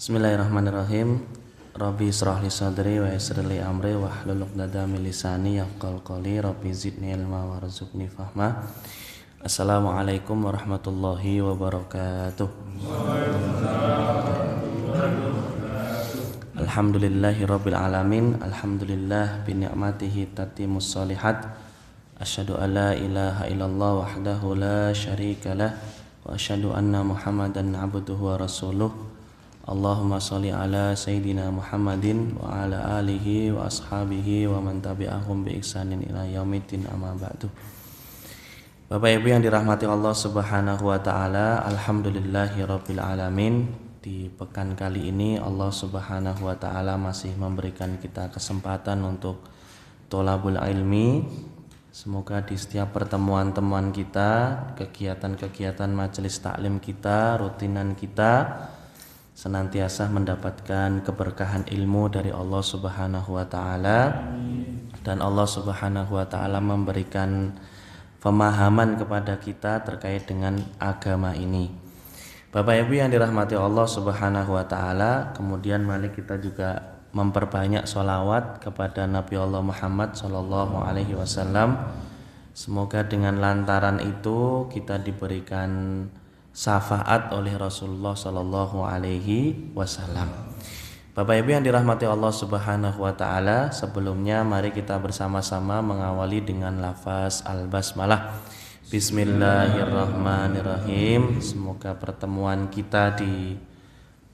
Bismillahirrahmanirrahim. Rabbi israh li sadri wa yassir li amri wahlul 'uqdatam min lisani yafqahu qawli. Rabbi zidni ilma warzuqni fahma. Assalamualaikum warahmatullahi wabarakatuh. Alhamdulillahi rabbil alamin. Alhamdulillah bi ni'matihi tatimmus shalihat. Asyhadu an la ilaha illallah wahdahu la syarikalah wa asyhadu anna Muhammadan abduhu wa rasuluh. Allahumma sholli ala Sayyidina Muhammadin wa ala alihi wa ashabihi wa man tabi'ahum bi ihsanin ila yaumiddin, amma ba'du. Bapak Ibu yang dirahmati Allah Subhanahu wa taala, alhamdulillahirabbil alamin. Di pekan kali ini Allah Subhanahu wa taala masih memberikan kita kesempatan untuk tholabul ilmi. Semoga di setiap pertemuan-temuan kita, kegiatan-kegiatan majelis taklim kita, rutinan kita senantiasa mendapatkan keberkahan ilmu dari Allah Subhanahu wa taala, dan Allah Subhanahu wa taala memberikan pemahaman kepada kita terkait dengan agama ini. Bapak Ibu yang dirahmati Allah Subhanahu wa taala, kemudian mari kita juga memperbanyak sholawat kepada Nabi Allah Muhammad sallallahu alaihi wasallam. Semoga dengan lantaran itu kita diberikan syafaat oleh Rasulullah sallallahu alaihi wasallam. Bapak Ibu yang dirahmati Allah Subhanahu wa taala, sebelumnya mari kita bersama-sama mengawali dengan lafaz al-basmalah. Bismillahirrahmanirrahim. Semoga pertemuan kita di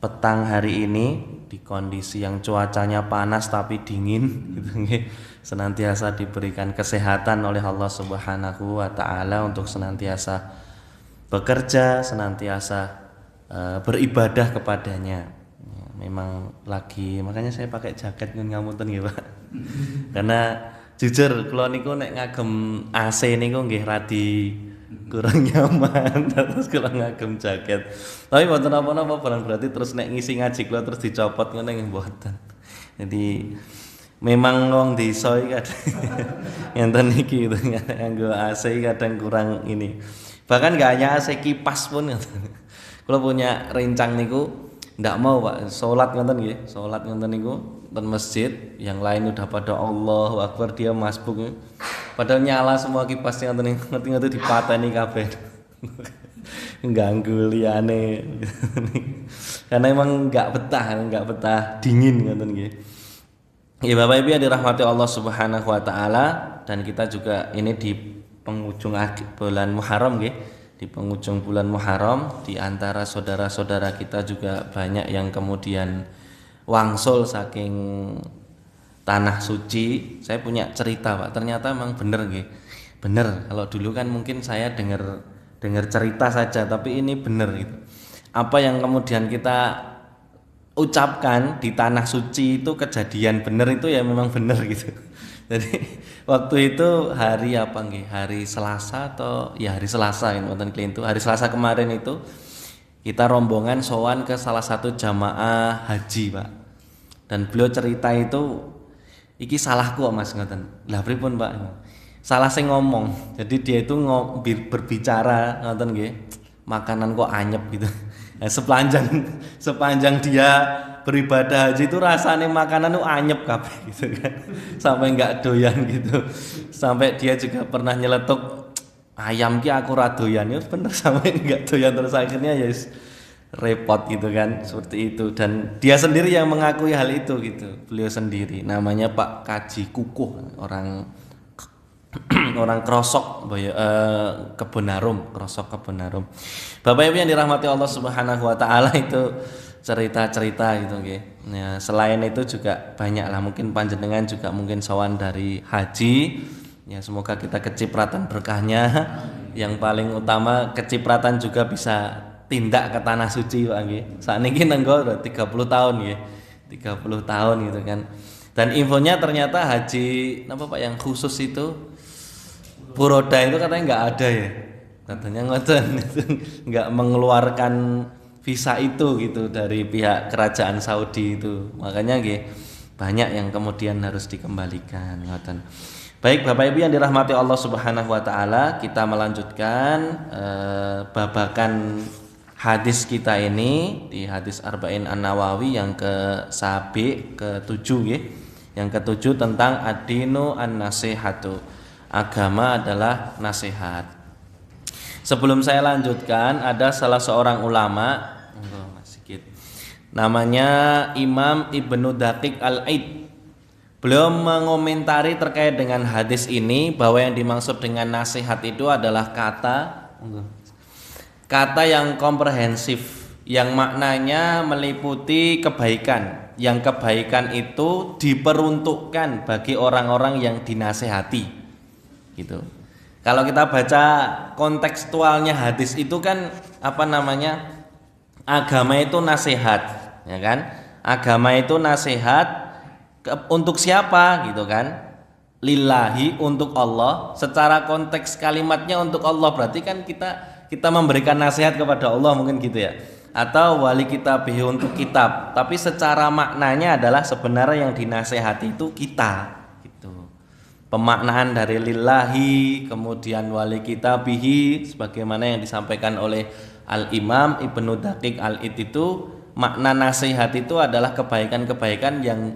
petang hari ini di kondisi yang cuacanya panas tapi dingin gitu, senantiasa diberikan kesehatan oleh Allah Subhanahu wa taala untuk senantiasa bekerja, senantiasa beribadah kepadanya. Ya, memang lagi, makanya saya pakai jaket ngapunten nggih, Pak. Karena jujur kula niku nek ngagem AC niku nggih radi kurang nyaman, terus kula ngagem jaket. Tapi mboten napa-napa, berarti terus nek ngisi ngaji kula terus dicopot ngene nggih mboten. Jadi memang wong desa iki kadang ngenten iki gitu, nganggo AC kadang kurang ini. Bahkan gak hanya AC, kipas pun. Kalau punya rencang niku ndak mau, Pak, salat ngoten nggih, salat ngoten niku ten masjid, yang lain udah pada Allahu Akbar, dia masbuk. Padahal nyala semua kipasnya ngoten niku, ngerti-ngerti dipateni kabeh. Ganggu liyane. Karena emang enggak betah dingin ngoten nggih. Ya Bapak Ibu yang dirahmati Allah Subhanahu wa taala, dan kita juga ini di penghujung bulan Muharram nggih. Di penghujung bulan Muharram, di antara saudara-saudara kita juga banyak yang kemudian wangsul saking tanah suci. Saya punya cerita, Pak. Ternyata memang bener nggih. Bener. Kalau dulu kan mungkin saya dengar cerita saja, tapi ini bener gitu. Apa yang kemudian kita ucapkan di tanah suci itu kejadian bener, itu ya memang bener gitu. Jadi waktu itu hari apa nggih? Hari Selasa atau ya hari Selasa ini wonten klintu. Hari Selasa kemarin itu kita rombongan sowan ke salah satu jamaah haji, Pak. Dan beliau cerita itu, iki salahku kok Mas ngoten. Lah pripun, Pak? Salah sing ngomong. Jadi dia itu berbicara ngoten nggih. Makanan kok anyep gitu. Nah, sepanjang dia beribadah haji itu rasanya makanan itu anyep kabeh gitu kan. Sampai enggak doyan gitu. Sampai dia juga pernah nyeletuk, ayam ki aku ra doyan, ya bener, sampai enggak doyan, terus akhirnya ya repot gitu kan, seperti itu. Dan dia sendiri yang mengakui hal itu gitu. Beliau sendiri namanya Pak Kaji Kukuh, orang Krosok Kebon Harum, Krosok Kebon Harum. Bapak Ibu yang dirahmati Allah Subhanahu wa taala, itu cerita-cerita gitu nggih. Ya, selain itu juga banyak lah, mungkin panjenengan juga mungkin sowan dari haji. Ya, semoga kita kecipratan berkahnya. Yang paling utama kecipratan juga bisa tindak ke tanah suci, Pak nggih. Sakniki nenggo 30 tahun nggih. 30 tahun gitu kan. Dan infonya ternyata haji napa Pak yang khusus itu Puroda itu katanya enggak ada ya. Katanya ngoten, enggak mengeluarkan visa itu gitu dari pihak kerajaan Saudi itu. Makanya nggih banyak yang kemudian harus dikembalikan ngoten. Baik Bapak Ibu yang dirahmati Allah Subhanahu wa taala, kita melanjutkan babakan hadis kita ini di hadis Arba'in An-Nawawi yang ke-7 nggih. Yang ke-7 tentang ad-dinu an-nasihatu. Agama adalah nasihat. Sebelum saya lanjutkan, ada salah seorang ulama sedikit. Namanya Imam Ibnu Daqiq Al-Aid. Beliau mengomentari terkait dengan hadis ini bahwa yang dimaksud dengan nasihat itu adalah kata yang komprehensif, yang maknanya meliputi kebaikan, yang kebaikan itu diperuntukkan bagi orang-orang yang dinasehati gitu. Kalau kita baca kontekstualnya hadis itu kan agama itu nasihat, ya kan? Agama itu nasihat untuk siapa gitu kan? Lillahi, untuk Allah. Secara konteks kalimatnya untuk Allah, berarti kan kita memberikan nasihat kepada Allah mungkin gitu ya, atau wali kitabihi, untuk kitab, tapi secara maknanya adalah sebenarnya yang dinasehati itu kita gitu. Pemaknaan dari lillahi kemudian wali kitabihi sebagaimana yang disampaikan oleh Al-Imam Ibnu Daqiq Al-Aid, itu makna nasihat itu adalah kebaikan-kebaikan yang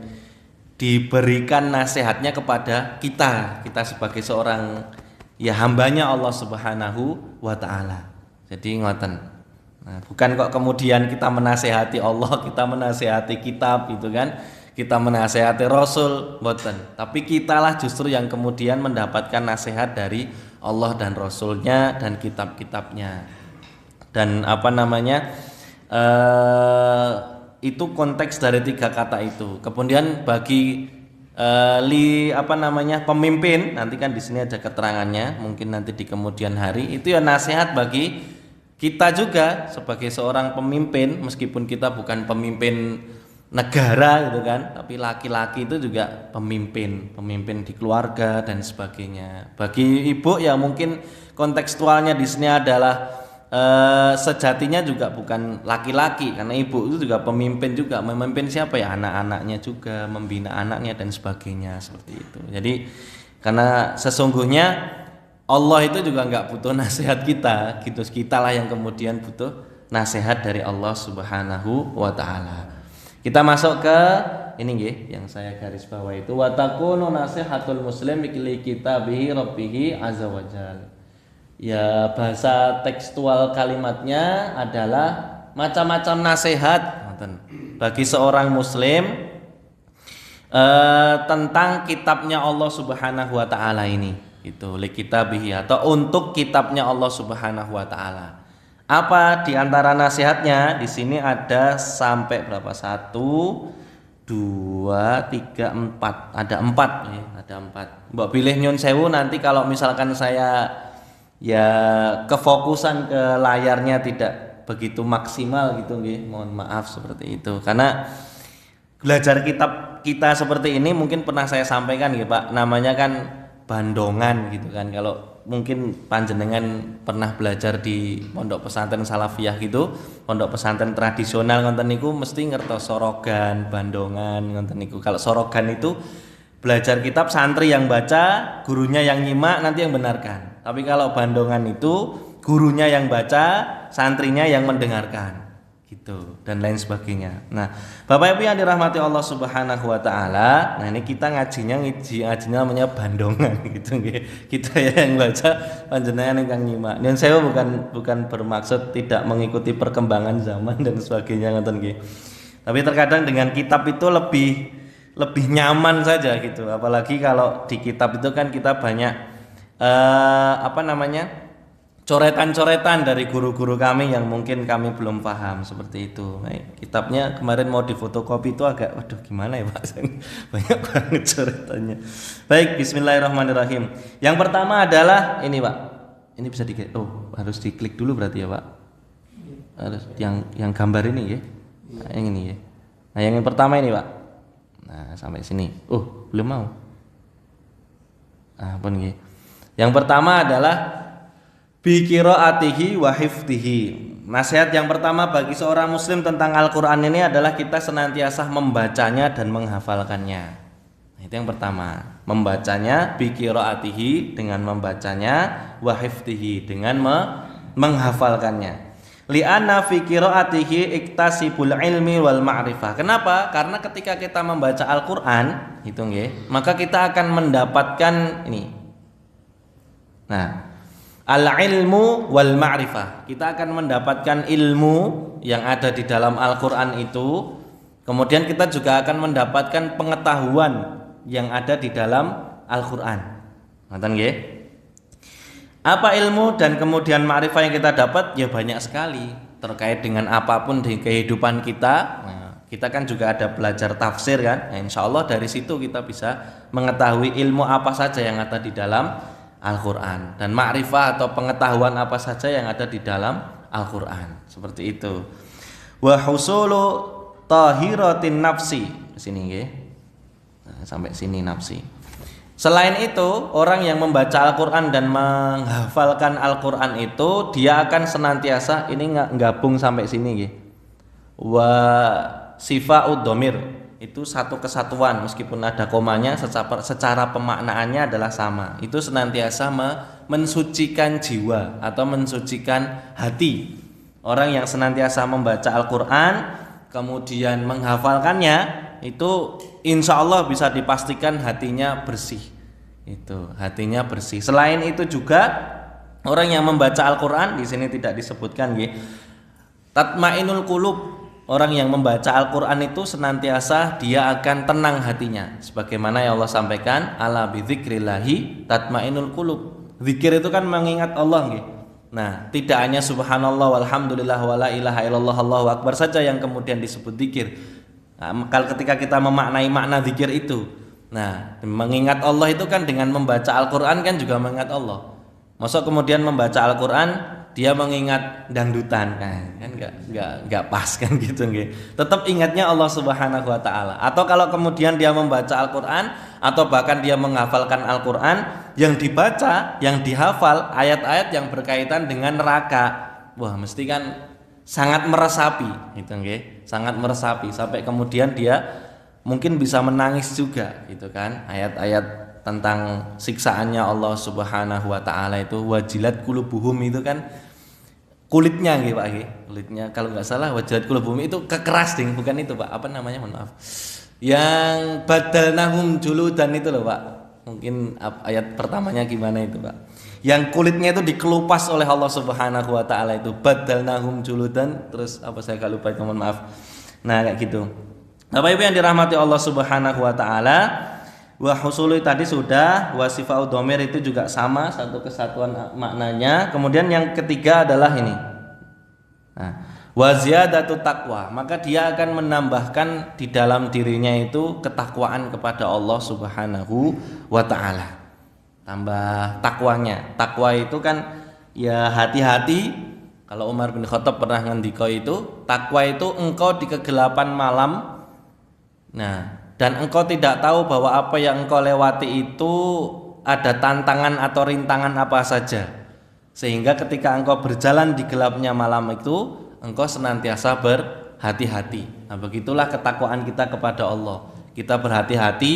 diberikan nasihatnya kepada kita sebagai seorang ya hambanya Allah Subhanahu wa ta'ala. Jadi ngoten. Nah, bukan kok kemudian kita menasehati Allah, kita menasehati kitab gitu kan, kita menasehati Rasul, mboten. Tapi kitalah justru yang kemudian mendapatkan nasihat dari Allah dan Rasulnya dan kitab-kitabnya. Dan itu konteks dari 3 kata itu. Kemudian bagi pemimpin, nanti kan di sini ada keterangannya, mungkin nanti di kemudian hari, itu ya nasihat bagi kita juga sebagai seorang pemimpin, meskipun kita bukan pemimpin negara gitu kan, tapi laki-laki itu juga pemimpin di keluarga dan sebagainya. Bagi ibu ya mungkin kontekstualnya di sini adalah sejatinya juga bukan laki-laki, karena ibu itu juga pemimpin juga. Memimpin siapa ya? Anak-anaknya juga, membina anaknya dan sebagainya, seperti itu. Jadi karena sesungguhnya Allah itu juga nggak butuh nasihat kita gitu, kitalah yang kemudian butuh nasihat dari Allah Subhanahu wa ta'ala. Kita masuk ke ini nggih, yang saya garis bawah itu, wa takunu nasihatul muslim li kitabihi rabbih azza wajalla. Ya, bahasa tekstual kalimatnya adalah macam-macam nasihat bagi seorang muslim tentang kitabnya Allah Subhanahu wa ta'ala ini, itu li kitabihi, atau untuk kitabnya Allah Subhanahu wa ta'ala. Apa di antara nasihatnya? Di sini ada sampai berapa? 1 2 3 4. Ada 4 ya, ada 4. Mbok pilih nyun sewu nanti kalau misalkan saya ya kefokusan ke layarnya tidak begitu maksimal gitu nggih, mohon maaf seperti itu. Karena belajar kitab kita seperti ini mungkin pernah saya sampaikan ya Pak, namanya kan bandongan gitu kan. Kalau mungkin panjenengan pernah belajar di pondok pesantren salafiyah gitu, pondok pesantren tradisional ngoten niku mesti ngertos sorogan, bandongan ngoten niku. Kalau sorogan itu belajar kitab, santri yang baca, gurunya yang nyimak, nanti yang benarkan. Tapi kalau bandongan itu gurunya yang baca, santrinya yang mendengarkan gitu, dan lain sebagainya. Nah, Bapak Ibu yang dirahmati Allah Subhanahu wa ta'ala, nah ini kita ngajinya namanya bandongan gitu nggih. Kita yang baca, panjenengan yang nyimak. Dan saya bukan bermaksud tidak mengikuti perkembangan zaman dan sebagainya ngoten nggih. Tapi terkadang dengan kitab itu lebih nyaman saja gitu. Apalagi kalau di kitab itu kan kita banyak coretan-coretan dari guru-guru kami yang mungkin kami belum paham, seperti itu. Kitabnya kemarin mau difotokopi itu agak gimana ya Pak, banyak banget coretannya. Baik, bismillahirrahmanirrahim. Yang pertama adalah ini Pak, ini bisa harus diklik dulu berarti ya Pak, harus yang gambar ini ya, yang ini ya. Nah yang pertama ini Pak, nah sampai sini, belum mau, pun gitu. Yang pertama adalah bi qiraatihi wa hifdhihi. Nasihat yang pertama bagi seorang muslim tentang Al-Qur'an ini adalah kita senantiasa membacanya dan menghafalkannya. Nah, itu yang pertama, membacanya bi qiraatihi, dengan membacanya, wa hifdhihi, dengan menghafalkannya. Li'anna fi qiraatihi iktasibul ilmi wal ma'rifah. Kenapa? Karena ketika kita membaca Al-Qur'an, itu nggih, maka kita akan mendapatkan ini. Nah, al-ilmu wal ma'rifah. Kita akan mendapatkan ilmu yang ada di dalam Al-Qur'an itu. Kemudian kita juga akan mendapatkan pengetahuan yang ada di dalam Al-Qur'an. Ngoten nggih? Apa ilmu dan kemudian ma'rifah yang kita dapat? Ya banyak sekali terkait dengan apapun di kehidupan kita. Nah, kita kan juga ada belajar tafsir kan. Nah, insya Allah dari situ kita bisa mengetahui ilmu apa saja yang ada di dalam Al-Quran, dan ma'rifah atau pengetahuan apa saja yang ada di dalam Al-Quran. Seperti itu. Wa husulu tahiratin nafsi. Sini nggih. Nah, sampai sini nafsi. Selain itu, orang yang membaca Al-Quran dan menghafalkan Al-Quran itu, dia akan senantiasa, ini gabung sampai sini gitu. Wa sifa'ud dhamir, itu satu kesatuan, meskipun ada komanya, secara pemaknaannya adalah sama. Itu senantiasa mensucikan jiwa atau mensucikan hati. Orang yang senantiasa membaca Al-Quran kemudian menghafalkannya, itu insya Allah bisa dipastikan hatinya bersih. Itu hatinya bersih. Selain itu juga orang yang membaca Al-Quran, di sini tidak disebutkan nggih, tatmainul qulub. Orang yang membaca Al-Quran itu senantiasa dia akan tenang hatinya, sebagaimana yang Allah sampaikan, ala bidzikrillahi tatmainul qulub. Zikir itu kan mengingat Allah nggih. Nah, tidak hanya subhanallah walhamdulillah wala ilaha illallah Allahu akbar saja yang kemudian disebut zikir. Nah, kalau ketika kita memaknai makna zikir itu, nah, mengingat Allah itu kan dengan membaca Al-Quran kan juga mengingat Allah. Masa kemudian membaca Al-Quran dia mengingat dangdutan kan nggak pas kan gitu nggih. Tetap ingatnya Allah Subhanahu wa taala. Atau kalau kemudian dia membaca Al-Quran atau bahkan dia menghafalkan Al-Quran, yang dibaca, yang dihafal ayat-ayat yang berkaitan dengan neraka. Wah, mesti kan sangat meresapi gitu nggih. Sangat meresapi sampai kemudian dia mungkin bisa menangis juga gitu kan. Ayat-ayat tentang siksaannya Allah Subhanahu wa taala itu, wajilat qulubuhum itu kan kulitnya nggih Pak nggih. Kulitnya kalau enggak salah wajilat qulubuhum itu kekeras ding, bukan itu Pak. Apa namanya? Mohon maaf. Yang badalnahum juludan itu loh Pak. Mungkin ayat pertamanya gimana itu Pak? Yang kulitnya itu dikelupas oleh Allah Subhanahu wa taala itu, badalnahum juludan, terus apa saya enggak lupa itu, mohon maaf. Nah, kayak gitu. Bapak Ibu yang dirahmati Allah Subhanahu wa taala, wa husuli tadi sudah, wa sifa'ud dhamir itu juga sama, satu kesatuan maknanya. Kemudian yang ketiga adalah ini. Nah, wa ziyadatu taqwa, maka dia akan menambahkan di dalam dirinya itu ketakwaan kepada Allah Subhanahu wa taala. Tambah takwanya. Takwa itu kan ya hati-hati. Kalau Umar bin Khattab pernah ngendika itu, takwa itu engkau di kegelapan malam. Nah, dan engkau tidak tahu bahwa apa yang engkau lewati itu ada tantangan atau rintangan apa saja. Sehingga ketika engkau berjalan di gelapnya malam itu, engkau senantiasa berhati-hati. Nah, begitulah ketakwaan kita kepada Allah. Kita berhati-hati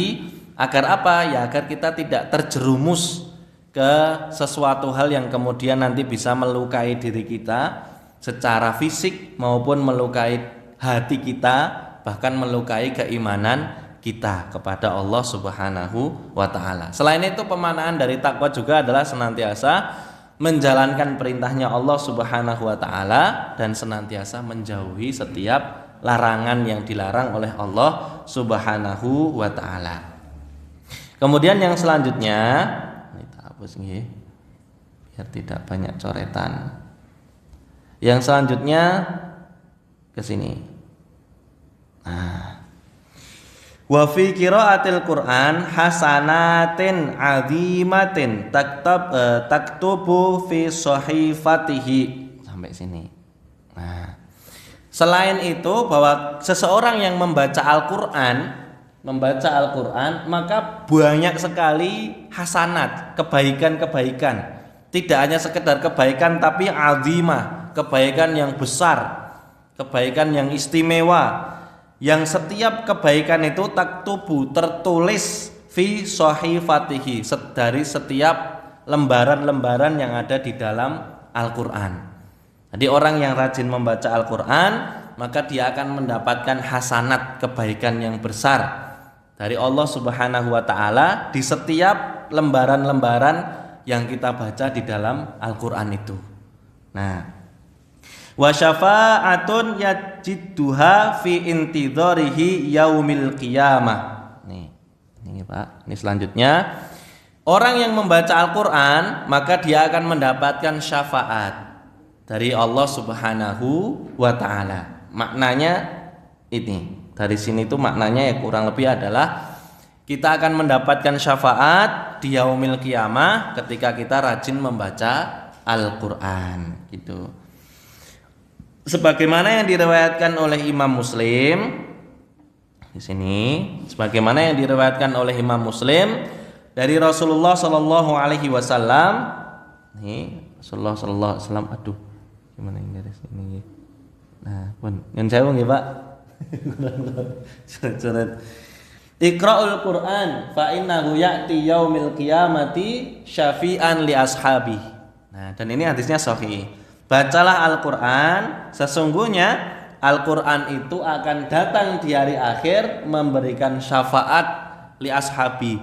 agar apa? Ya agar kita tidak terjerumus ke sesuatu hal yang kemudian nanti bisa melukai diri kita secara fisik maupun melukai hati kita, bahkan melukai keimanan kita kepada Allah Subhanahu wa taala. Selain itu, pemaknaan dari takwa juga adalah senantiasa menjalankan perintahnya Allah Subhanahu wa taala dan senantiasa menjauhi setiap larangan yang dilarang oleh Allah Subhanahu wa taala. Kemudian yang selanjutnya, kita hapus nggih biar tidak banyak coretan. Yang selanjutnya ke sini. Nah, wa fi qiraatil Qur'an hasanatin azimatin taktubu fi sahifatihi, sampai sini. Nah, selain itu bahwa seseorang yang membaca Al-Qur'an maka banyak sekali hasanat, kebaikan-kebaikan. Tidak hanya sekedar kebaikan tapi azimah, kebaikan yang besar, kebaikan yang istimewa, yang setiap kebaikan itu taktubu, tertulis fi sahifatihi, dari setiap lembaran-lembaran yang ada di dalam Al-Qur'an. Jadi orang yang rajin membaca Al-Qur'an, maka dia akan mendapatkan hasanat kebaikan yang besar dari Allah Subhanahu wa taala di setiap lembaran-lembaran yang kita baca di dalam Al-Qur'an itu. Nah, wa syafa'atun yajidduha fi intidharihi yaumil qiyamah. Ini Pak, ini selanjutnya. Orang yang membaca Al-Qur'an, maka dia akan mendapatkan syafaat dari Allah Subhanahu wa taala. Maknanya ini. Dari sini tuh maknanya ya kurang lebih adalah kita akan mendapatkan syafaat di yaumil qiyamah ketika kita rajin membaca Al-Qur'an gitu. Sebagaimana yang diriwayatkan oleh Imam Muslim di sini, sebagaimana yang diriwayatkan oleh Imam Muslim dari Rasulullah Shallallahu Alaihi Wasallam. Nih Rasulullah Shallallahu Alaihi Wasallam. Aduh, gimana ini dari sini? Nah, pun yang saya nggih Pak. Coret. Iqra'ul Qur'an fa innahu ya'ti yaumil qiyamati syafi'an li ashabi. Nah, dan ini hadisnya sahih. Bacalah Al-Qur'an, sesungguhnya Al-Qur'an itu akan datang di hari akhir memberikan syafaat li ashabi.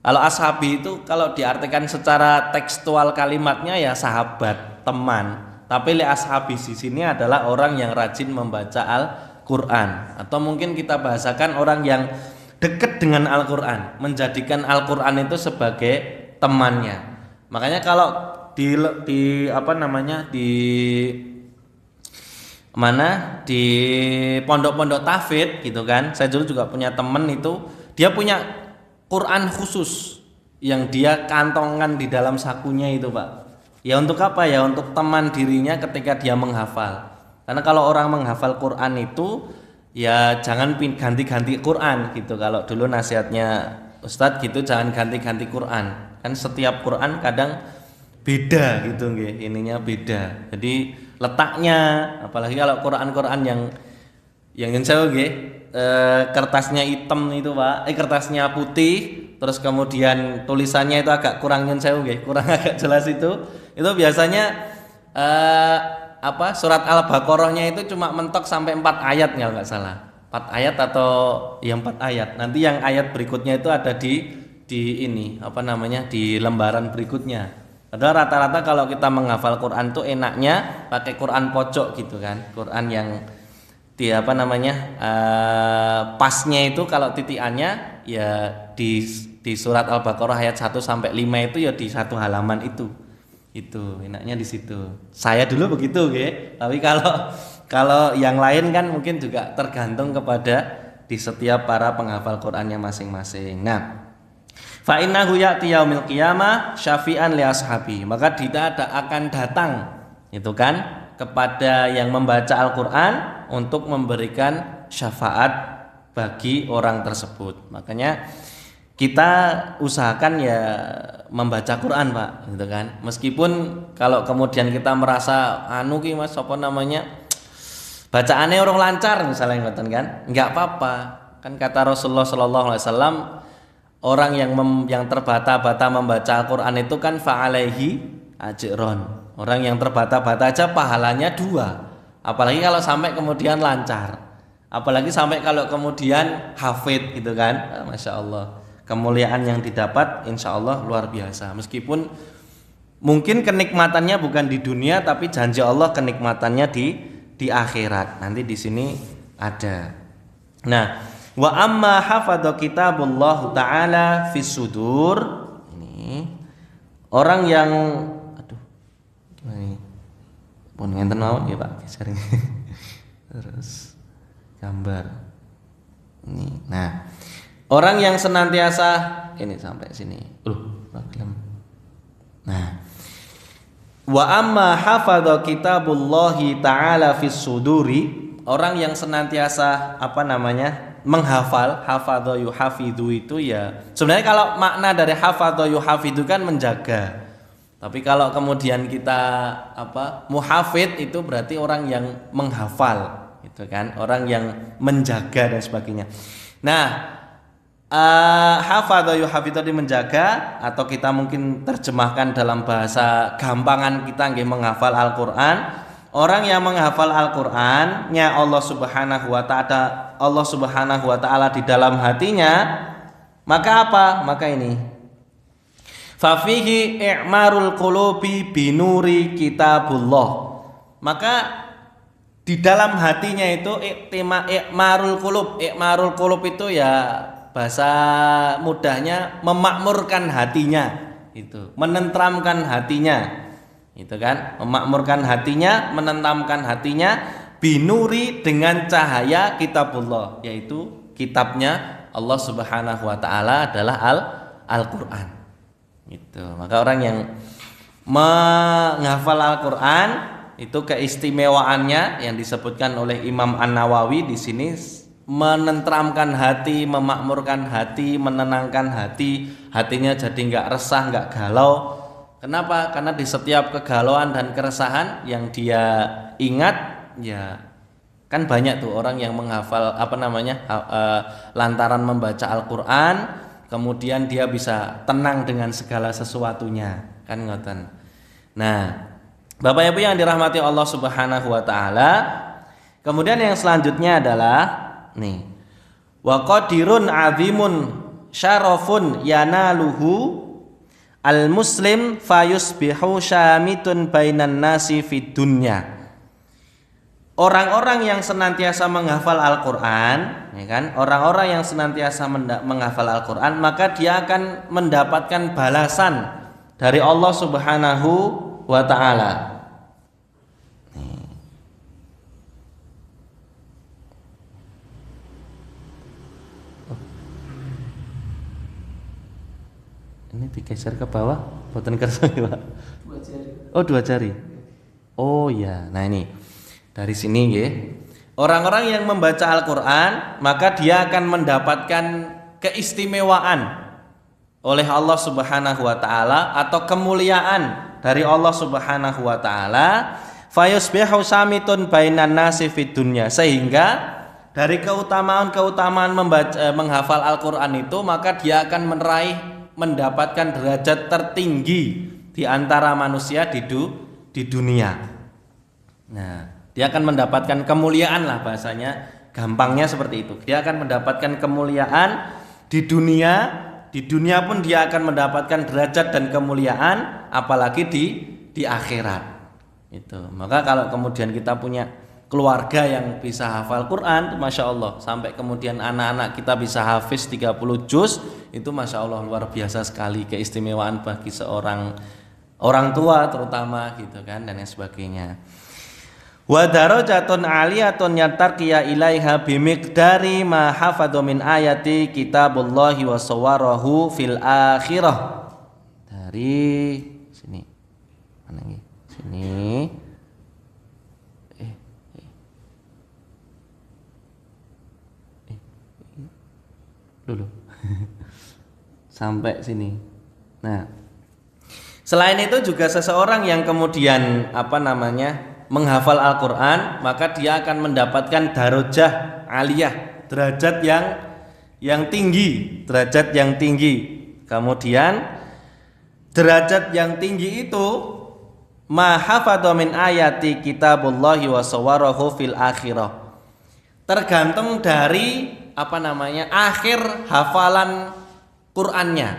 Kalau ashabi itu kalau diartikan secara tekstual kalimatnya ya sahabat, teman. Tapi li ashabi di sini adalah orang yang rajin membaca Al-Qur'an, atau mungkin kita bahasakan orang yang dekat dengan Al-Qur'an, menjadikan Al-Qur'an itu sebagai temannya. Makanya kalau di apa namanya di pondok-pondok tahfidz gitu kan, saya dulu juga punya temen itu, dia punya Quran khusus yang dia kantongkan di dalam sakunya itu Pak. Ya untuk apa ya? Untuk teman dirinya ketika dia menghafal. Karena kalau orang menghafal Quran itu ya jangan ganti-ganti Quran gitu. Kalau dulu nasihatnya Ustadz gitu, jangan ganti-ganti Quran. Kan setiap Quran kadang beda gitu nggih, ininya beda. Jadi letaknya, apalagi kalau Quran-Quran yang saya nggih, kertasnya hitam itu Pak, kertasnya putih, terus kemudian tulisannya itu agak kurang kurang agak jelas itu biasanya surat Al-Baqarahnya itu cuma mentok sampai 4 ayat kalau nggak salah, 4 ayat atau ya 4 ayat. Nanti yang ayat berikutnya itu ada di ini di lembaran berikutnya. Padahal rata-rata kalau kita menghafal Quran tuh enaknya pakai Quran pojok gitu kan, Quran yang pasnya itu kalau titiannya ya di surat Al-Baqarah ayat 1 sampai 5 itu ya di satu halaman itu enaknya di situ. Saya dulu begitu tapi kalau yang lain kan mungkin juga tergantung kepada di setiap para penghafal Qurannya masing-masing. Nah, fa innahu ya'ti yaumil qiyamah syafi'an li ashabi, maka dia akan datang itu kan kepada yang membaca Al-Qur'an untuk memberikan syafaat bagi orang tersebut. Makanya kita usahakan ya membaca Quran Pak gitu kan. Meskipun kalau kemudian kita merasa Mas bacaannya orang lancar misalnya ngoten kan, enggak apa-apa. Kan kata Rasulullah sallallahu alaihi wasallam, orang yang terbata-bata membaca Al-Qur'an itu kan fa'alaihi ajron. Orang yang terbata-bata aja pahalanya 2. Apalagi kalau sampai kemudian lancar. Apalagi sampai kalau kemudian hafid gitu kan. Masya Allah. Kemuliaan yang didapat insya Allah luar biasa. Meskipun mungkin kenikmatannya bukan di dunia, tapi janji Allah kenikmatannya di akhirat. Nanti di sini ada. Nah, wa amma hafadha kitabullah ta'ala fis sudur. Ini orang yang pun ngenten mawon ya Pak, geser ini. Terus gambar. Ini. Nah, orang yang senantiasa ini sampai sini. Nah, wa amma hafadha kitabullahi ta'ala fis suduri, orang yang senantiasa menghafal, hafadha yuhafidhu itu ya. Sebenarnya kalau makna dari hafadha yuhafidhu kan menjaga. Tapi kalau kemudian kita muhafid itu berarti orang yang menghafal, gitu kan, orang yang menjaga dan sebagainya. Nah, hafadha yuhafidhu itu menjaga, atau kita mungkin terjemahkan dalam bahasa gampangan kita nggih menghafal Al-Qur'an. orang yang menghafal Al-Qur'annya Allah Subhanahu wa taala di dalam hatinya, maka apa? Maka ini. Fafihi i'marul qulubi binuri kitabullah. Maka di dalam hatinya itu i'marul qulub. I'marul qulub itu ya bahasa mudahnya memakmurkan hatinya, itu menenteramkan hatinya. Itu kan, memakmurkan hatinya, menenteramkan hatinya binuri dengan cahaya kitabullah, yaitu kitabnya Allah Subhanahu wa taala adalah Al-Qur'an. Itu. Maka orang yang menghafal Al-Qur'an itu keistimewaannya yang disebutkan oleh Imam An-Nawawi di sini, menenteramkan hati, memakmurkan hati, menenangkan hati, hatinya jadi nggak resah, nggak galau. Kenapa? Karena di setiap kegalauan dan keresahan yang dia ingat, ya kan banyak tuh orang yang menghafal lantaran membaca Al-Qur'an, kemudian dia bisa tenang dengan segala sesuatunya, kan ngoten. Nah, Bapak Ibu yang dirahmati Allah Subhanahu wa taala, kemudian yang selanjutnya adalah nih, wa qadirun azimun syarafun yanaluhu al-muslim fayusbihu syamitun bainan nasi fid dunya. Orang-orang yang senantiasa menghafal Al-Qur'an, ya kan? Orang-orang yang senantiasa menghafal Al-Qur'an, maka dia akan mendapatkan balasan dari Allah Subhanahu wa taala. Ini digeser ke bawah, boten kersa Pak. 2 jari. Oh, 2 jari. Oh ya, nah ini dari sini nggih. Orang-orang yang membaca Al-Qur'an, maka dia akan mendapatkan keistimewaan oleh Allah Subhanahu wa taala atau kemuliaan dari Allah Subhanahu wa taala. Fayusbihu samitun bainan nasi fid dunya, sehingga dari keutamaan-keutamaan menghafal Al-Qur'an itu, maka dia akan mendapatkan derajat tertinggi di antara manusia di dunia. Nah, dia akan mendapatkan kemuliaan lah, bahasanya gampangnya seperti itu. Dia akan mendapatkan kemuliaan di dunia pun dia akan mendapatkan derajat dan kemuliaan, apalagi di akhirat. Itu. Maka kalau kemudian kita punya keluarga yang bisa hafal Quran, Masya Allah, sampai kemudian anak-anak kita bisa hafiz 30 juz, itu Masya Allah luar biasa sekali keistimewaan bagi seorang orang tua terutama, gitu kan, dan lain sebagainya. Wa darajatun aliyatun yatarqiya ilaiha bimiqdari ma hafadhu min ayati kitabullahi wa sawarahu fil akhirah. Dari sini. Mana ini? Sini. Dulu sampai sini. Nah, selain itu juga seseorang yang kemudian menghafal Al-Qur'an, maka dia akan mendapatkan darajah aliyah, derajat yang tinggi, derajat yang tinggi. Kemudian derajat yang tinggi itu ma hafadha min ayati kitabullahi wa sawarahu fil akhirah. Tergantung dari akhir hafalan Qur'annya.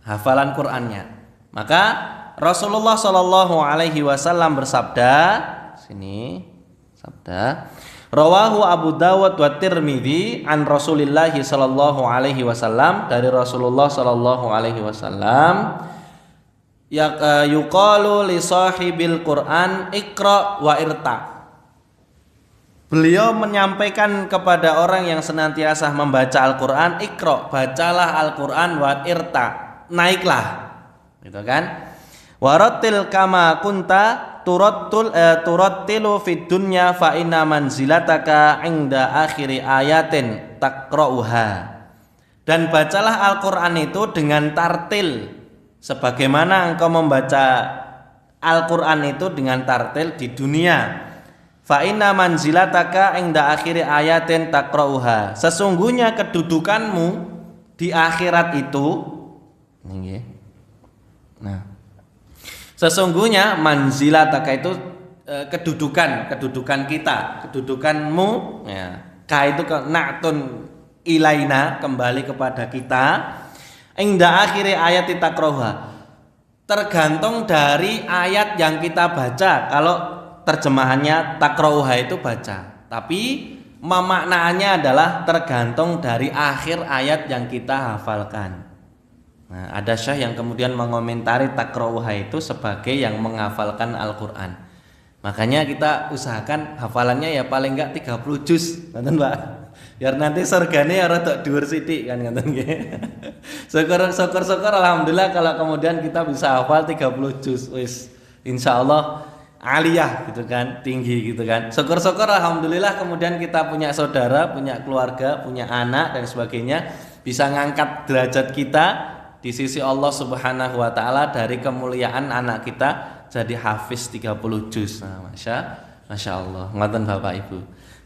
Hafalan Qur'annya. Maka Rasulullah Shallallahu alaihi wasallam bersabda, sini sabda, rawahu Abu Dawud wa Tirmidzi an Rasulillah Shallallahu alaihi wasallam, dari Rasulullah Shallallahu alaihi wasallam, yuqalu li sahibil Qur'an iqra wa irta. Beliau menyampaikan kepada orang yang senantiasa membaca Al-Qur'an, iqra, bacalah Al-Qur'an, wa irta, naiklah. Gitu kan? Warattil kama kunta turattilu fid dunya fa inna manzilataka 'inda akhiri ayatin taqra'uha. Dan bacalah Al-Qur'an itu dengan tartil, sebagaimana engkau membaca Al-Qur'an itu dengan tartil di dunia. Fa inna manzilataka 'inda akhiri ayatin taqra'uha. Sesungguhnya kedudukanmu di akhirat itu, nah, sesungguhnya manzilataka itu kedudukan kita, kedudukanmu ya. Ka itu na'tun ilaina, kembali kepada kita. Inda akhiri ayat takroha, tergantung dari ayat yang kita baca. Kalau terjemahannya takroha itu baca, tapi maknaannya adalah tergantung dari akhir ayat yang kita hafalkan. Nah, ada syekh yang kemudian mengomentari takroha itu sebagai yang menghafalkan Al-Quran. Makanya kita usahakan hafalannya ya paling enggak 30 juz, ngoten Pak. Biar nanti surgane ya rada dhuwur sithik kan ngoten nggih. Syukur alhamdulillah kalau kemudian kita bisa hafal 30 juz wis insyaallah aliyah gitu kan, tinggi gitu kan. Syukur alhamdulillah kemudian kita punya saudara, punya keluarga, punya anak dan sebagainya, bisa ngangkat derajat kita di sisi Allah Subhanahu wa taala dari kemuliaan anak kita jadi hafiz 30 juz. Nah, Masya Allah. Ngoten Bapak Ibu.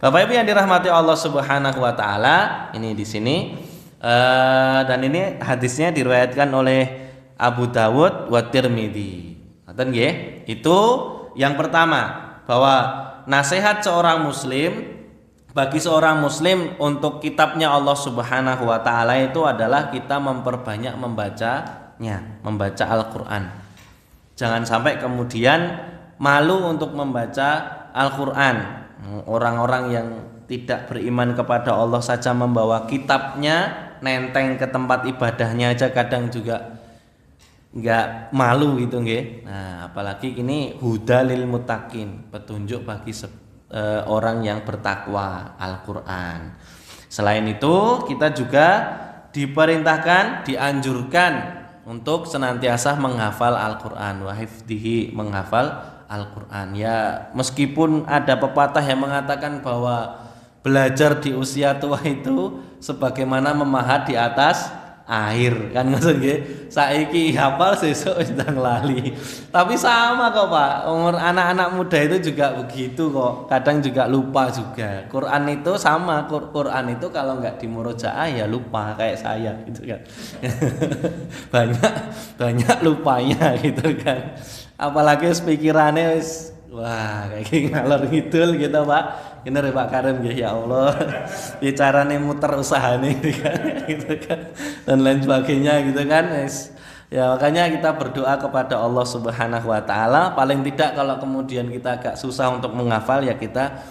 Bapak Ibu yang dirahmati Allah Subhanahu wa taala, ini di sini dan ini hadisnya diriwayatkan oleh Abu Dawud wa Tirmidzi. Ngoten nggih? Itu yang pertama, bahwa nasihat seorang muslim bagi seorang muslim untuk kitabnya Allah Subhanahu wa taala itu adalah kita memperbanyak membacanya, membaca Al-Qur'an. Jangan sampai kemudian malu untuk membaca Al-Qur'an. Orang-orang yang tidak beriman kepada Allah saja membawa kitabnya nenteng ke tempat ibadahnya aja kadang juga enggak malu gitu nggih. Nah, apalagi ini hudalil muttaqin, petunjuk bagi orang yang bertakwa Al-Qur'an. Selain itu, kita juga diperintahkan, dianjurkan untuk senantiasa menghafal Al-Qur'an wa hifdhihi, menghafal Al-Qur'an. Ya, meskipun ada pepatah yang mengatakan bahwa belajar di usia tua itu sebagaimana memahat di atas air, kan maksud nggih. Saiki hafal sesuk wis ndang lali. Tapi sama kok Pak, umur anak-anak muda itu juga begitu kok. Kadang juga lupa juga. Quran itu sama, Quran itu kalau enggak dimurojaah ya lupa kayak saya gitu kan. banyak lupanya gitu kan. Apalagi pikirannya wis wah kayak ngalor ngidul gitu Pak. Bener Pak Karim nggih, ya Allah. Bicarane muter usahane gitu kan. Dan lain sebagainya gitu kan. Ya makanya kita berdoa kepada Allah Subhanahu wa taala, paling tidak kalau kemudian kita agak susah untuk menghafal ya kita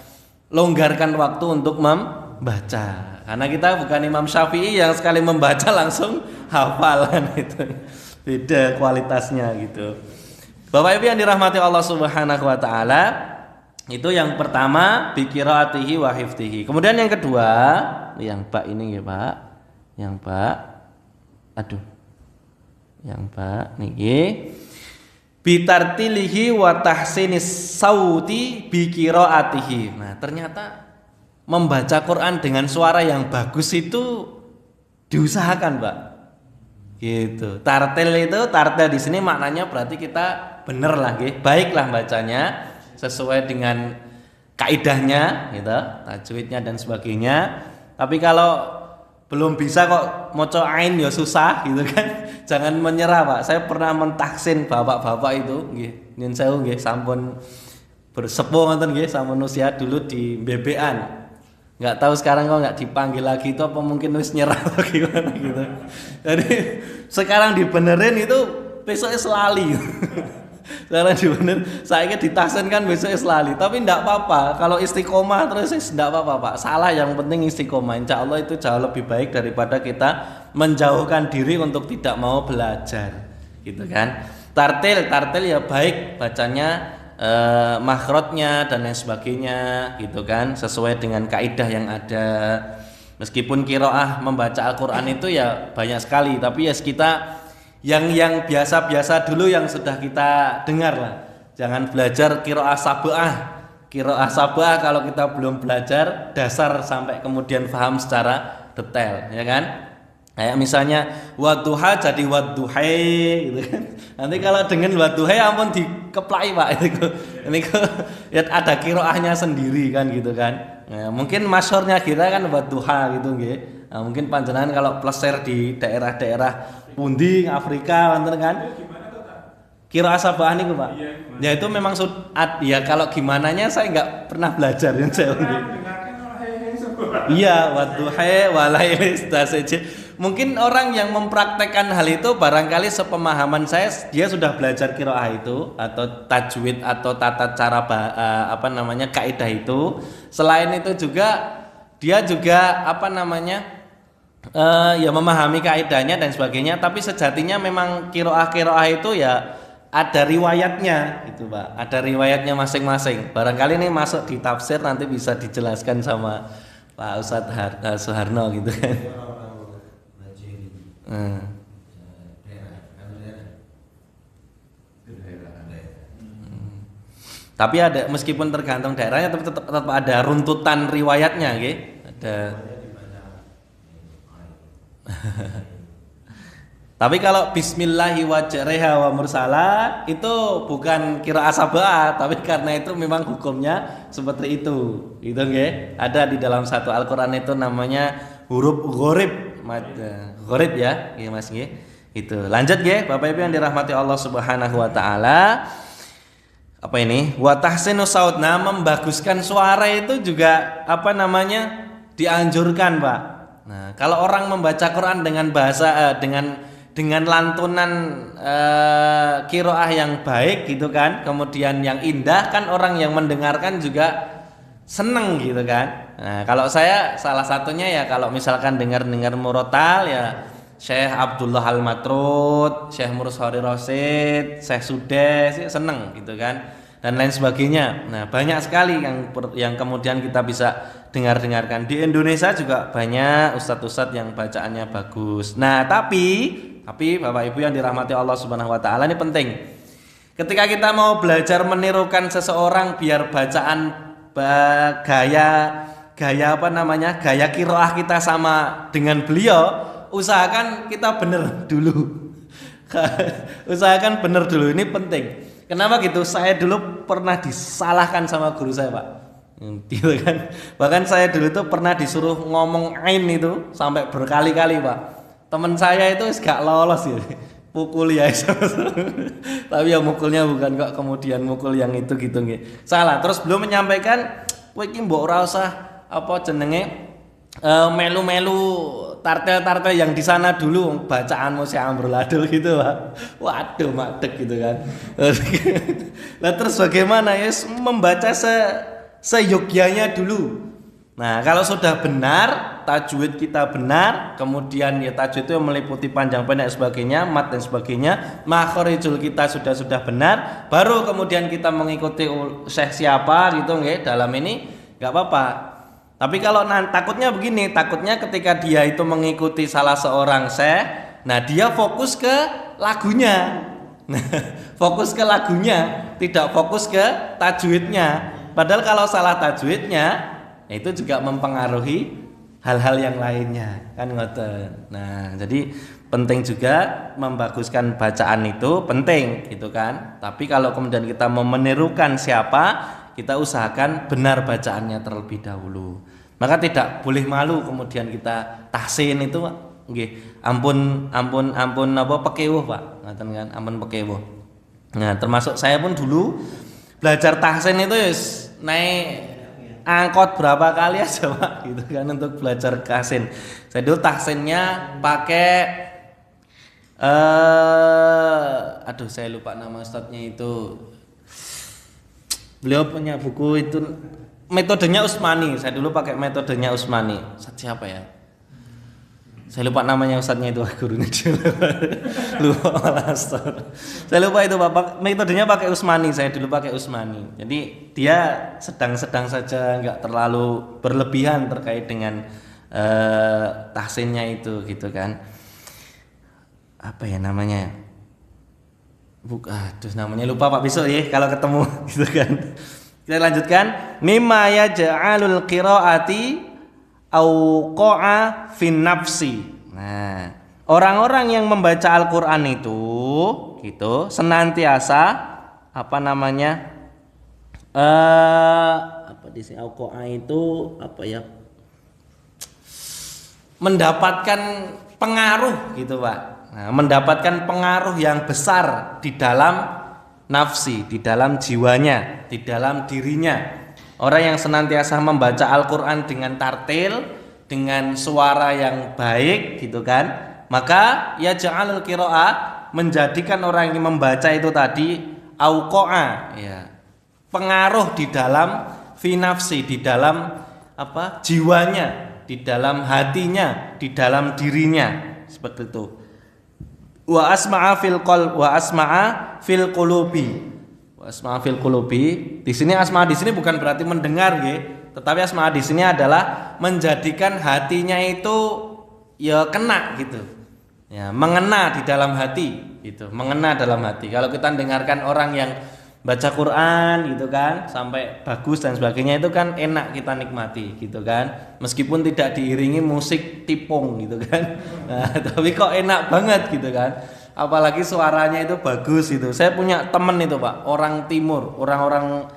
longgarkan waktu untuk membaca. Karena kita bukan Imam Syafi'i yang sekali membaca langsung hafalan itu. Beda kualitasnya gitu. Bapak Ibu yang dirahmati Allah Subhanahu wa taala, itu yang pertama biqiraatihi wa hifdhihi. Kemudian yang kedua, yang bak ini ya Pak. Yang bak. Aduh. Yang bak niki bitartilihi wa tahsinis sauti biqiraatihi. Nah, ternyata membaca Quran dengan suara yang bagus itu diusahakan, Pak. Gitu. Tartil di sini maknanya berarti kita bener lah nggih, baiklah bacanya sesuai dengan kaidahnya gitu, tajwidnya dan sebagainya. Tapi kalau belum bisa kok maca ain ya susah gitu kan. Jangan menyerah, Pak. Saya pernah mentaksin bapak-bapak itu nggih. Nyun sewu nggih sampun bersepuh ngoten nggih, sampun usia dulu di BB-an. Nggak tahu sekarang kok nggak dipanggil lagi itu apa mungkin wis nyerah atau gimana gitu. Jadi sekarang dibenerin itu besoknya selali. Sekarang dibener, saya ditaksin kan besoknya selali. Tapi enggak apa-apa, kalau istiqomah terus enggak apa-apa Pak. Salah, yang penting istiqomah. Insya Allah itu jauh lebih baik daripada kita menjauhkan diri untuk tidak mau belajar, gitu kan. Tartil ya baik bacanya, makhrajnya dan lain sebagainya, gitu kan, sesuai dengan kaidah yang ada. Meskipun qiraah membaca Al-Qur'an itu ya banyak sekali, tapi ya kita yang biasa-biasa dulu yang sudah kita dengar lah. Jangan belajar qiraah sab'ah. Qiraah sab'ah kalau kita belum belajar dasar sampai kemudian paham secara detail, ya kan? Kayak misalnya wadduha jadi wadduhai gitu kan. Nanti kalau dengan wadduhai ampun dikeplai Pak itu. Ini ya ada qiraahnya sendiri kan gitu kan. Nah, mungkin masyhurnya kita kan wadduha gitu nggih. Nah, mungkin panjenengan kalau pleser di daerah-daerah pundi Afrika wonten kan. Qiraah sab'ah niku, Pak. Ya itu memang ya kalau gimananya saya nggak pernah belajar yang saya iya, wadduha walaili istasaja. Mungkin orang yang mempraktekkan hal itu barangkali sepemahaman saya dia sudah belajar qiraah itu atau tajwid atau tata cara kaidah itu. Selain itu juga dia juga ya memahami kaidahnya dan sebagainya, tapi sejatinya memang qiraah itu ya ada riwayatnya gitu, Pak. Ada riwayatnya masing-masing. Barangkali ini masuk di tafsir nanti bisa dijelaskan sama Pak Ustadz Suharno gitu kan. Tapi ada meskipun tergantung daerahnya tapi tetap ada runtutan riwayatnya, gitu. Ada. Tapi kalau bismillahi wajreha wa mursala itu bukan qiraah sab'ah, tapi karena itu memang hukumnya seperti itu. Gitu nggih. Ada di dalam satu Al-Qur'an itu namanya huruf gharib. Gharib ya, nggih Mas nggih. Itu. Lanjut nggih, Bapak Ibu yang dirahmati Allah Subhanahu wa taala. Apa ini? Wa tahsinu saut. Nah, membaguskan suara itu juga dianjurkan, Pak. Nah, kalau orang membaca Quran dengan bahasa dengan lantunan qiraah yang baik gitu kan, kemudian yang indah kan orang yang mendengarkan juga seneng gitu kan. Nah, kalau saya salah satunya ya kalau misalkan dengar murotal ya Syekh Abdullah Al-Matrud, Syekh Murshari Rasid, Syekh Sudes ya seneng gitu kan dan lain sebagainya. Nah, banyak sekali yang kemudian kita bisa dengarkan. Di Indonesia juga banyak ustadz-ustadz yang bacaannya bagus. Nah, tapi Bapak Ibu yang dirahmati Allah Subhanahu wa taala, ini penting. Ketika kita mau belajar menirukan seseorang biar bacaan gaya qiraah kita sama dengan beliau, usahakan kita benar dulu. Usahakan benar dulu, ini penting. Kenapa gitu? Saya dulu pernah disalahkan sama guru saya, Pak. Gitu kan. Bahkan saya dulu itu pernah disuruh ngomong ain itu sampai berkali-kali, Pak. Temen saya itu gak lolos ya, pukul ya. Tapi ya mukulnya bukan kok kemudian mukul yang itu gitu nggih. Salah. Terus belum menyampaikan kowe iki mbok ora usah melu-melu tartel-tartel yang di sana dulu bacaanmu si amburadul gitu, Pak. Waduh, madeg gitu kan. Lah terus bagaimana ya membaca seyogyanya dulu. Nah, kalau sudah benar, tajwid kita benar, kemudian ya tajwid itu meliputi panjang pendek sebagainya, mat dan sebagainya, makharijul kita sudah benar, baru kemudian kita mengikuti syekh siapa gitu nggih, dalam ini enggak apa-apa. Tapi kalau takutnya begini, takutnya ketika dia itu mengikuti salah seorang syekh, nah dia fokus ke lagunya. Fokus ke lagunya, tidak fokus ke tajwidnya. Padahal kalau salah tajwidnya itu juga mempengaruhi hal-hal yang lainnya kan ngoten. Nah, jadi penting juga membaguskan bacaan itu penting gitu kan. Tapi kalau kemudian kita mau menirukan siapa, kita usahakan benar bacaannya terlebih dahulu. Maka tidak boleh malu kemudian kita tahsin itu nggih. Ampun pekewuh, Pak. Ngoten kan, ampun pekewuh. Nah, termasuk saya pun dulu belajar tahsin itu naik angkot berapa kali aja, Pak, gitu kan untuk belajar tahsin. Saya dulu tahsinnya pakai saya lupa nama ustadznya itu. Beliau punya buku itu metodenya Usmani. Saya dulu pakai metodenya Usmani. Ustadz siapa ya? Saya lupa namanya ustadznya itu, gurunya lupa malah. Saya lupa itu, Bapak. Metodenya pakai Usmani. Saya dulu pakai Usmani. Jadi dia sedang-sedang saja, nggak terlalu berlebihan terkait dengan tahsinnya itu, gitu kan. Apa ya namanya? Namanya lupa, Pak, besok ya kalau ketemu, gitu kan. Kita lanjutkan. Mimma yaj'alul qiraati auqa'a fin nafsi. Nah, orang-orang yang membaca Al-Qur'an itu gitu senantiasa di sini auqa'a itu mendapatkan pengaruh gitu, Pak. mendapatkan pengaruh yang besar di dalam nafsi, di dalam jiwanya, di dalam dirinya. Orang yang senantiasa membaca Al-Quran dengan tartil, dengan suara yang baik gitu kan, maka ya ja'alul qira'ah, menjadikan orang yang membaca itu tadi auqa'a, ya, pengaruh di dalam fi nafsi, di dalam jiwanya, di dalam hatinya, di dalam dirinya, seperti itu. Wa asma'a fil qulubi. Asma fil qulubi. Di sini asma di sini bukan berarti mendengar nggih, tetapi asma di sini adalah menjadikan hatinya itu ya kena gitu. Ya, mengena di dalam hati gitu, mengena dalam hati. Kalau kita dengarkan orang yang baca Quran gitu kan sampai bagus dan sebagainya, itu kan enak kita nikmati gitu kan. Meskipun tidak diiringi musik tipung gitu kan. Nah, tapi kok enak banget gitu kan. Apalagi suaranya itu bagus itu. Saya punya temen itu Pak, orang timur, orang-orang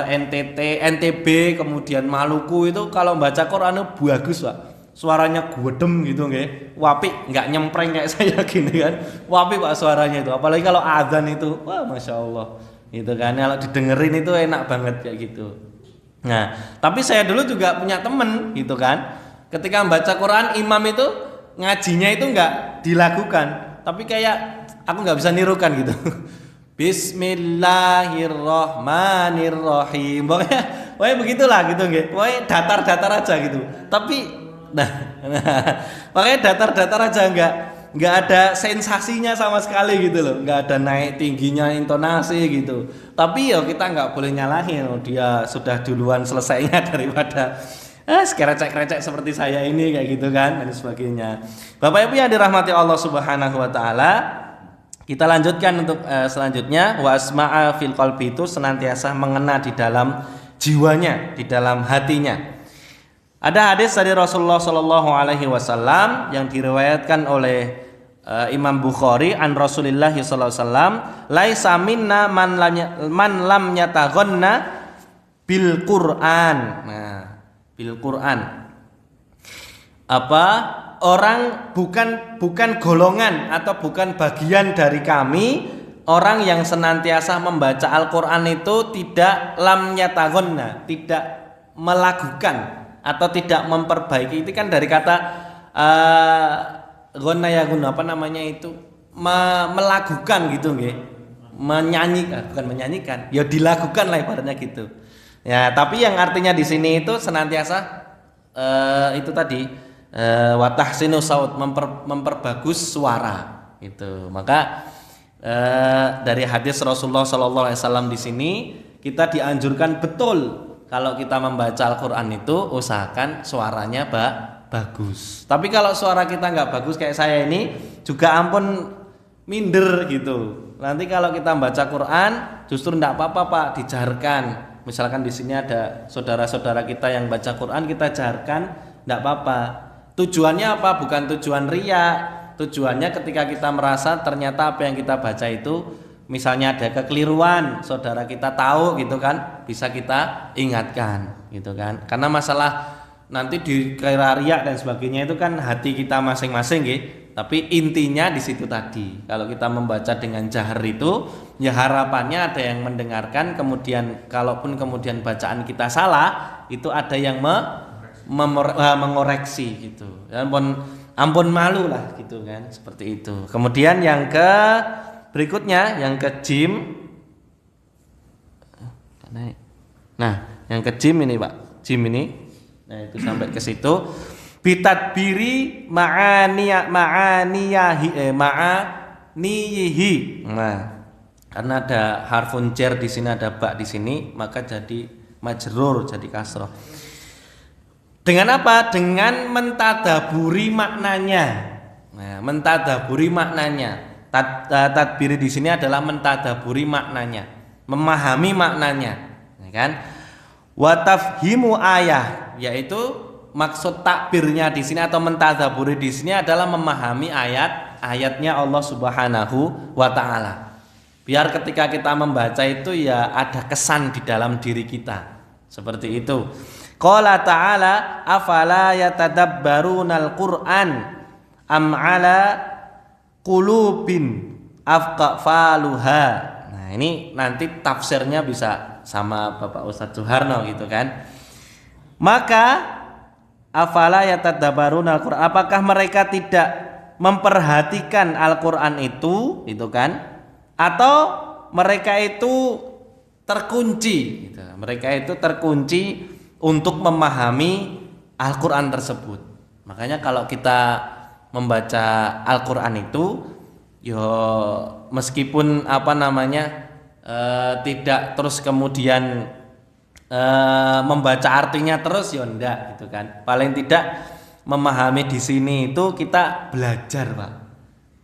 NTT, NTB, kemudian Maluku itu kalau baca Quran itu bagus Pak. Suaranya guedem gitu nggih. Wapi, nggak nyempreng kayak saya gini kan. Wapi Pak suaranya itu. Apalagi kalau azan itu, wah Masya Allah. Gitu kan. Kalau didengerin itu enak banget kayak gitu. Nah, tapi saya dulu juga punya temen gitu kan. Ketika membaca Quran, imam itu ngajinya itu nggak dilakukan, tapi kayak aku nggak bisa nirukan gitu. Bismillahirrohmanirrohim. Pokoknya begitulah gitu nggih. Pokoknya datar-datar aja gitu. Tapi pokoknya datar-datar aja, nggak ada sensasinya sama sekali gitu loh. Nggak ada naik tingginya intonasi gitu. Tapi ya kita nggak boleh nyalahin. Dia sudah duluan selesainya daripada kerecek-kerecek seperti saya ini kayak gitu kan dan sebagainya. Bapak Ibu yang dirahmati Allah Subhanahu wa taala, kita lanjutkan untuk selanjutnya. Wa asma'a fil qalbi itu senantiasa mengena di dalam jiwanya, di dalam hatinya. Ada hadis dari Rasulullah sallallahu alaihi wasallam yang diriwayatkan oleh Imam Bukhari an Rasulillah sallallahu alaihi wasallam, laisa minna man lam yataghanna bil Qur'an. Nah, bil Quran, orang bukan golongan atau bukan bagian dari kami orang yang senantiasa membaca Al-Quran itu tidak lam yataghanna, tidak melakukan atau tidak memperbaiki. Itu kan dari kata gonna ya guna, melakukan gitu nggih. Bukan menyanyikan, ya dilakukan lah ibaratnya gitu. Ya, tapi yang artinya di sini itu senantiasa itu tadi wa tahsinu saut, memperbagus suara itu. Maka dari hadis Rasulullah sallallahu alaihi wasallam di sini kita dianjurkan betul kalau kita membaca Al-Qur'an itu usahakan suaranya bagus. Tapi kalau suara kita nggak bagus kayak saya ini juga ampun minder gitu. Nanti kalau kita membaca Quran justru enggak apa-apa Pak, dijaharkan. Misalkan di sini ada saudara-saudara kita yang baca Quran, kita jaharkan, enggak apa-apa. Tujuannya apa? Bukan tujuan riya. Tujuannya ketika kita merasa ternyata apa yang kita baca itu misalnya ada kekeliruan, saudara kita tahu gitu kan, bisa kita ingatkan gitu kan. Karena masalah nanti dikira riya dan sebagainya itu kan hati kita masing-masing gitu. Tapi intinya di situ tadi, kalau kita membaca dengan jahar itu, ya harapannya ada yang mendengarkan, kemudian kalaupun kemudian bacaan kita salah, itu ada yang mengoreksi gitu. Ampun malu lah gitu kan, seperti itu. Kemudian yang berikutnya, yang ke jim. Nah, yang ke jim ini Pak, jim ini. Nah, itu sampai ke situ. Bitadbiri ma'aniyihi. Nah, karena ada harfun jar di sini, ada ba di sini, maka jadi majrur, jadi kasroh. Dengan apa? Dengan mentadaburi maknanya. Nah, mentadaburi maknanya. Tadbiri di sini adalah mentadaburi maknanya, memahami maknanya, ya kan? Wa tafhimu ayah, yaitu maksud takbirnya di sini atau mentadaburi di sini adalah memahami ayat-ayatnya Allah Subhanahu wa taala. Biar ketika kita membaca itu ya ada kesan di dalam diri kita. Seperti itu. Qala ta'ala afala yatadabbarunal Qur'an am ala qulubin afqafaluha. Nah, ini nanti tafsirnya bisa sama Bapak Ustadz Suharno gitu kan. Maka afala yatadabbaruna al-Qur'an, apakah mereka tidak memperhatikan Al-Qur'an itu kan? Atau mereka itu terkunci gitu. Mereka itu terkunci untuk memahami Al-Qur'an tersebut. Makanya kalau kita membaca Al-Qur'an itu yo meskipun tidak terus kemudian membaca artinya terus ya enggak gitu kan. Paling tidak memahami di sini itu kita belajar, Pak.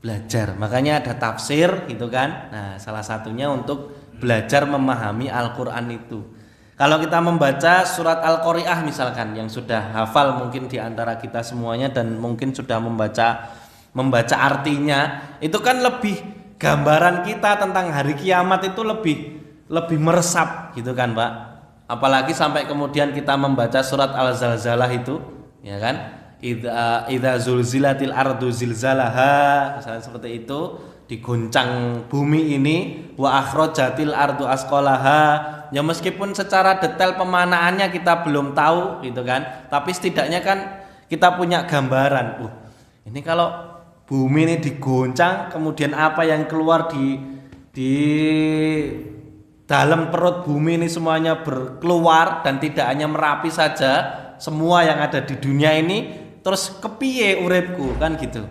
Belajar. Makanya ada tafsir gitu kan. Nah, salah satunya untuk belajar memahami Al-Qur'an itu. Kalau kita membaca surat Al-Qari'ah misalkan yang sudah hafal mungkin di antara kita semuanya dan mungkin sudah membaca artinya, itu kan lebih gambaran kita tentang hari kiamat itu lebih meresap gitu kan, Pak. Apalagi sampai kemudian kita membaca surat Al-Zalzalah itu, ya kan? Idza zulzilatil ardu zilzalaha, misalnya seperti itu, digoncang bumi ini, wa akhrajatil ardu asqalaha. Ya meskipun secara detail pemanaannya kita belum tahu gitu kan, tapi setidaknya kan kita punya gambaran. Ini kalau bumi ini digoncang, kemudian apa yang keluar di dalam perut bumi ini semuanya berkeluar, dan tidak hanya Merapi saja, semua yang ada di dunia ini, terus kepiye uripku kan gitu.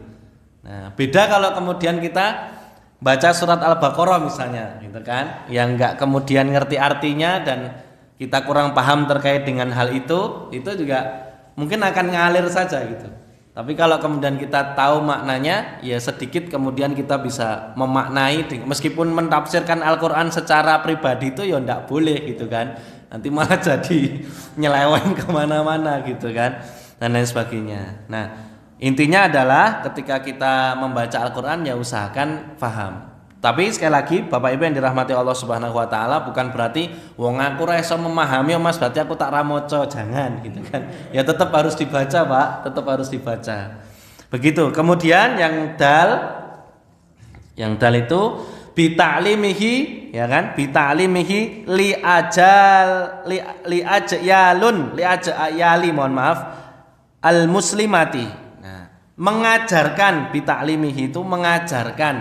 Nah, beda kalau kemudian kita baca surat Al-Baqarah misalnya gitu kan, yang enggak kemudian ngerti artinya dan kita kurang paham terkait dengan hal itu juga mungkin akan ngalir saja gitu. Tapi kalau kemudian kita tahu maknanya, ya sedikit kemudian kita bisa memaknai, meskipun mentafsirkan Al-Qur'an secara pribadi itu ya enggak boleh gitu kan. Nanti malah jadi nyeleweng kemana-mana gitu kan, dan lain sebagainya. Nah, intinya adalah ketika kita membaca Al-Qur'an ya usahakan paham. Tapi sekali lagi Bapak Ibu yang dirahmati Allah Subhanahu wa taala, bukan berarti wong aku ora iso memahami Mas berarti aku tak ra maca, jangan gitu kan. Ya tetap harus dibaca, Pak, tetap harus dibaca. Begitu. Kemudian yang dal itu bita'limihi, ya kan? Bita'limihi mohon maaf, al muslimati. Nah, mengajarkan, bita'limihi itu mengajarkan,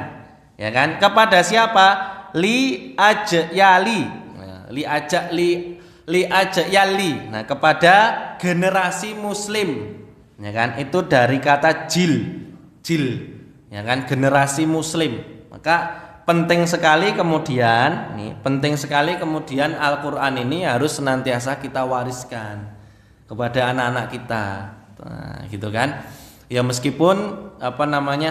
ya kan, kepada siapa? Li ajyali. Nah, li ajyali. Nah, kepada generasi muslim, ya kan, itu dari kata jil, ya kan, generasi muslim. Maka penting sekali kemudian Al-Qur'an ini harus senantiasa kita wariskan kepada anak-anak kita. Nah, gitu kan. Ya meskipun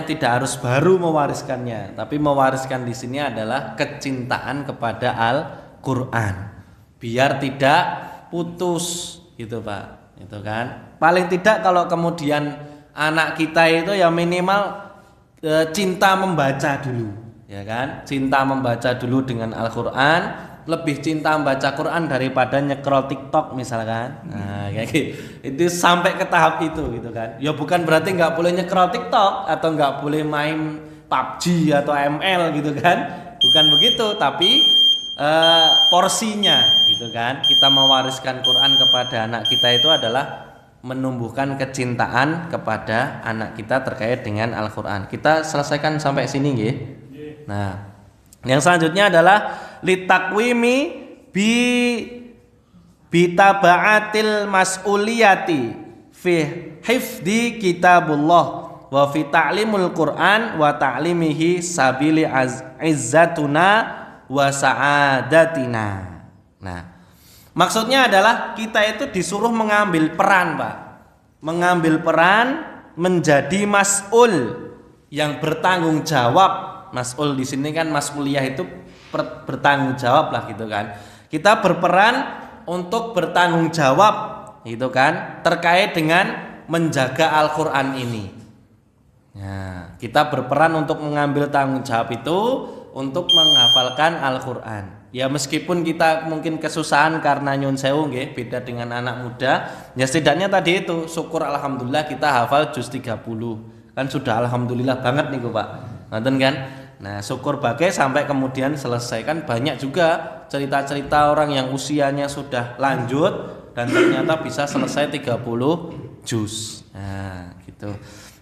tidak harus baru mewariskannya, tapi mewariskan di sini adalah kecintaan kepada Al-Qur'an biar tidak putus gitu, Pak. Itu kan. Paling tidak kalau kemudian anak kita itu ya minimal cinta membaca dulu, ya kan? Cinta membaca dulu dengan Al-Qur'an, lebih cinta membaca Quran daripada nyekrol TikTok misalkan. Nah, kayak gitu. Itu sampai ke tahap itu gitu kan. Ya bukan berarti nggak boleh nyekrol TikTok atau nggak boleh main PUBG atau ML gitu kan. Bukan begitu, tapi porsinya gitu kan. Kita mewariskan Quran kepada anak kita itu adalah menumbuhkan kecintaan kepada anak kita terkait dengan Al-Qur'an. Kita selesaikan sampai sini nggih. Nah, yang selanjutnya adalah litakwimi bitabaatil mas'uliyati fi hifdi kitabullah wa fi ta'limul Qur'an wa ta'limihi sabili izzatuna wa sa'adatina. Nah, maksudnya adalah kita itu disuruh mengambil peran, Pak. Mengambil peran menjadi mas'ul yang bertanggung jawab. Mas'ul di sini kan mas'uliyah itu bertanggung jawab lah gitu kan. Kita berperan untuk bertanggung jawab gitu kan terkait dengan menjaga Al-Qur'an ini. Nah, kita berperan untuk mengambil tanggung jawab itu untuk menghafalkan Al-Qur'an. Ya meskipun kita mungkin kesusahan karena nyun sewu nggih, beda dengan anak muda, ya setidaknya tadi itu syukur alhamdulillah kita hafal juz 30. Kan sudah alhamdulillah banget nih Pak. Ngoten kan? Nah, syukur bagai sampai kemudian selesai. Kan banyak juga cerita-cerita orang yang usianya sudah lanjut dan ternyata bisa selesai 30 juz. Nah, gitu.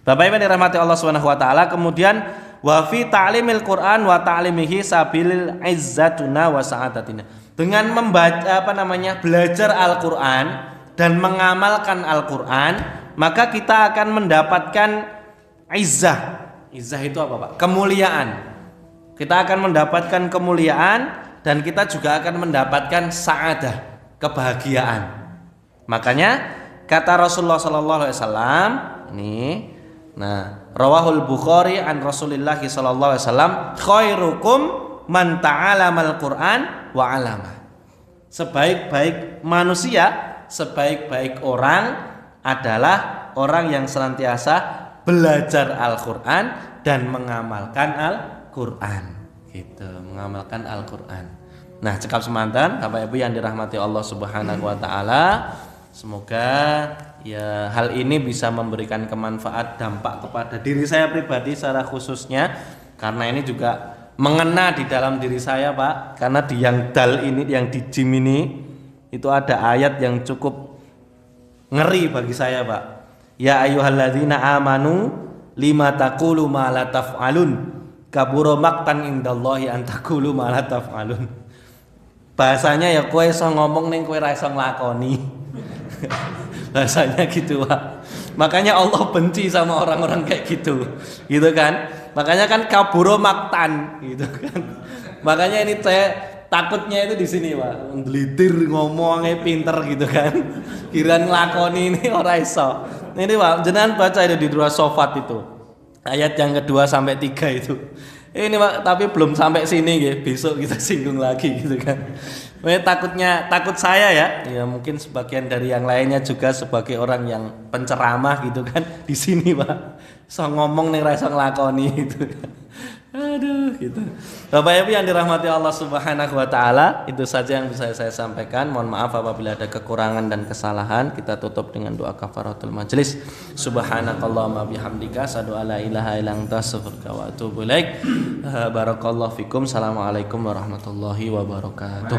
Bapak Ibu yang dirahmati Allah Subhanahu wa taala, kemudian wa fi ta'limil Qur'an wa ta'limihi sabilil izzatuna wa sa'adatina. Dengan membaca belajar Al-Qur'an dan mengamalkan Al-Qur'an, maka kita akan mendapatkan izzah. Izzah itu apa, Pak? Kemuliaan. Kita akan mendapatkan kemuliaan dan kita juga akan mendapatkan sa'adah, kebahagiaan. Makanya kata Rasulullah sallallahu alaihi wasallam ini, nah, rawahul Bukhari an Rasulillah sallallahu alaihi wasallam, khairukum man ta'alamal Qur'an wa 'alama. Sebaik-baik manusia, sebaik-baik orang adalah orang yang senantiasa belajar Al-Qur'an dan mengamalkan Al-Qur'an. Gitu, mengamalkan Al-Qur'an. Nah, cekap semanten Bapak Ibu yang dirahmati Allah Subhanahu wa taala, semoga ya hal ini bisa memberikan kemanfaat dampak kepada diri saya pribadi secara khususnya, karena ini juga mengena di dalam diri saya, Pak. Karena di yang dal ini, yang di jim ini itu ada ayat yang cukup ngeri bagi saya, Pak. Ya ayyuhalladzina amanu lima taqulu ma la taf'alun kabura maqtan indallahi an taqulu ma la taf'alun. Bahasanya ya kowe iso ngomong ning kowe ra iso nglakoni. Bahasanya gitu, Pak. Makanya Allah benci sama orang-orang kayak gitu. Gitu kan? Makanya kan kabura maqtan gitu kan. Makanya ini saya takutnya itu di sini, Pak. Nglitir ngomongnya pinter gitu kan. Kirain nglakoni ini ora iso. Ini, Pak, jenengan baca itu di Durus Shofat itu. Ayat yang kedua sampai 3 itu. Ini, Pak, tapi belum sampai sini ya. Besok kita singgung lagi gitu kan. Takut saya ya mungkin sebagian dari yang lainnya juga sebagai orang yang penceramah gitu kan di sini, Pak. So ngomong nih rasa ngelakoni gitu. Aduh gitu. Bapak Ibu yang dirahmati Allah Subhanahu wa taala, itu saja yang bisa saya sampaikan. Mohon maaf apabila ada kekurangan dan kesalahan. Kita tutup dengan doa kafaratul majelis. Subhanakallahumma bihamdika asyhadu alla ilaha illa anta astaghfiruka wa atubu ilaik. Barakallahu fikum. Assalamualaikum warahmatullahi wabarakatuh.